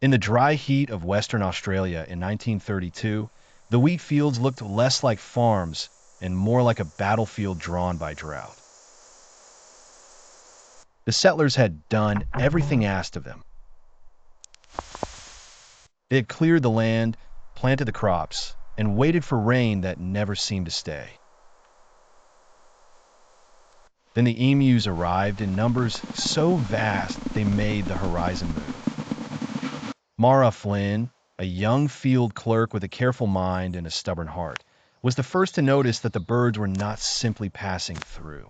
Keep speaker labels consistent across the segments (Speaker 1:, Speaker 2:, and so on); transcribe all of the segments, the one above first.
Speaker 1: In the dry heat of Western Australia in 1932, the wheat fields looked less like farms and more like a battlefield drawn by drought. The settlers had done everything asked of them. They had cleared the land, planted the crops, and waited for rain that never seemed to stay. Then the emus arrived in numbers so vast they made the horizon move. Mara Flynn, a young field clerk with a careful mind and a stubborn heart, was the first to notice that the birds were not simply passing through.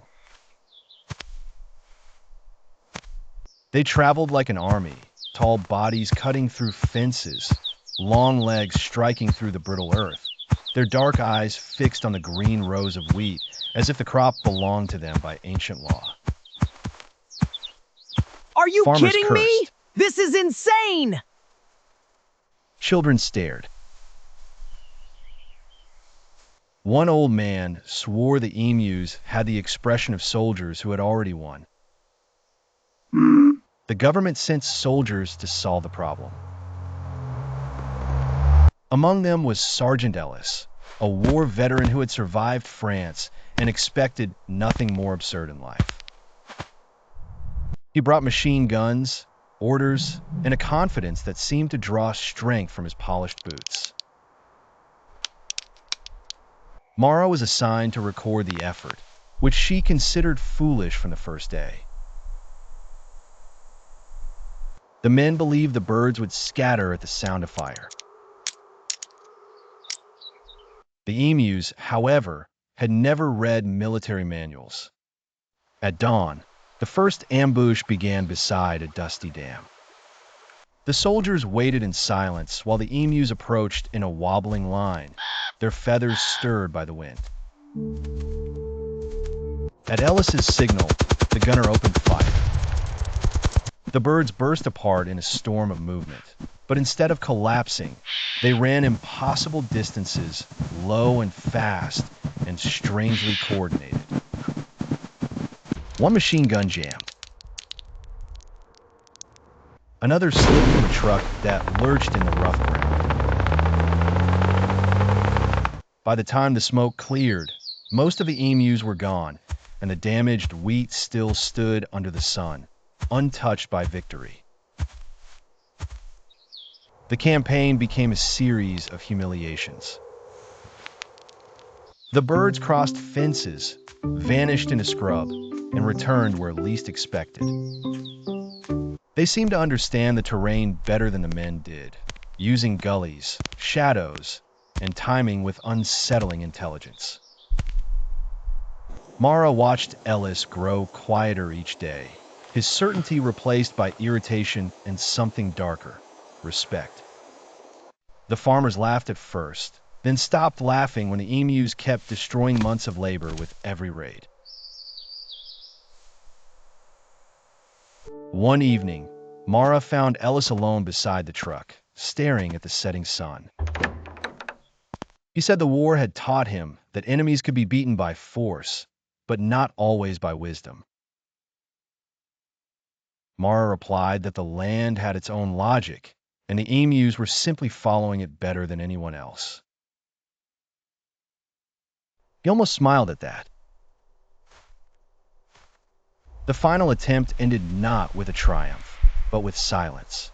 Speaker 1: They traveled like an army, tall bodies cutting through fences, long legs striking through the brittle earth, their dark eyes fixed on the green rows of wheat, as if the crop belonged to them by ancient law.
Speaker 2: Are you
Speaker 1: Farmers
Speaker 2: kidding me?
Speaker 1: cursed.
Speaker 2: This is insane!
Speaker 1: Children stared. One old man swore the emus had the expression of soldiers who had already won. The government sent soldiers to solve the problem. Among them was Sergeant Ellis, a war veteran who had survived France and expected nothing more absurd in life. He brought machine guns, orders, and a confidence that seemed to draw strength from his polished boots. Mara was assigned to record the effort, which she considered foolish from the first day. The men believed the birds would scatter at the sound of fire. The emus, however, had never read military manuals. At dawn, the first ambush began beside a dusty dam. The soldiers waited in silence while the emus approached in a wobbling line, their feathers stirred by the wind. At Ellis's signal, the gunner opened fire. The birds burst apart in a storm of movement, but instead of collapsing, they ran impossible distances, low and fast, and strangely coordinated. One machine gun jammed. Another slipped from a truck that lurched in the rough ground. By the time the smoke cleared, most of the emus were gone, and the damaged wheat still stood under the sun, untouched by victory. The campaign became a series of humiliations. The birds crossed fences, vanished in a scrub, and returned where least expected. They seemed to understand the terrain better than the men did, using gullies, shadows, and timing with unsettling intelligence. Mara watched Ellis grow quieter each day, his certainty replaced by irritation and something darker, respect. The farmers laughed at first, then stopped laughing when the emus kept destroying months of labor with every raid. One evening, Mara found Ellis alone beside the truck, staring at the setting sun. He said the war had taught him that enemies could be beaten by force, but not always by wisdom. Mara replied that the land had its own logic, and the emus were simply following it better than anyone else. He almost smiled at that. The final attempt ended not with a triumph, but with silence.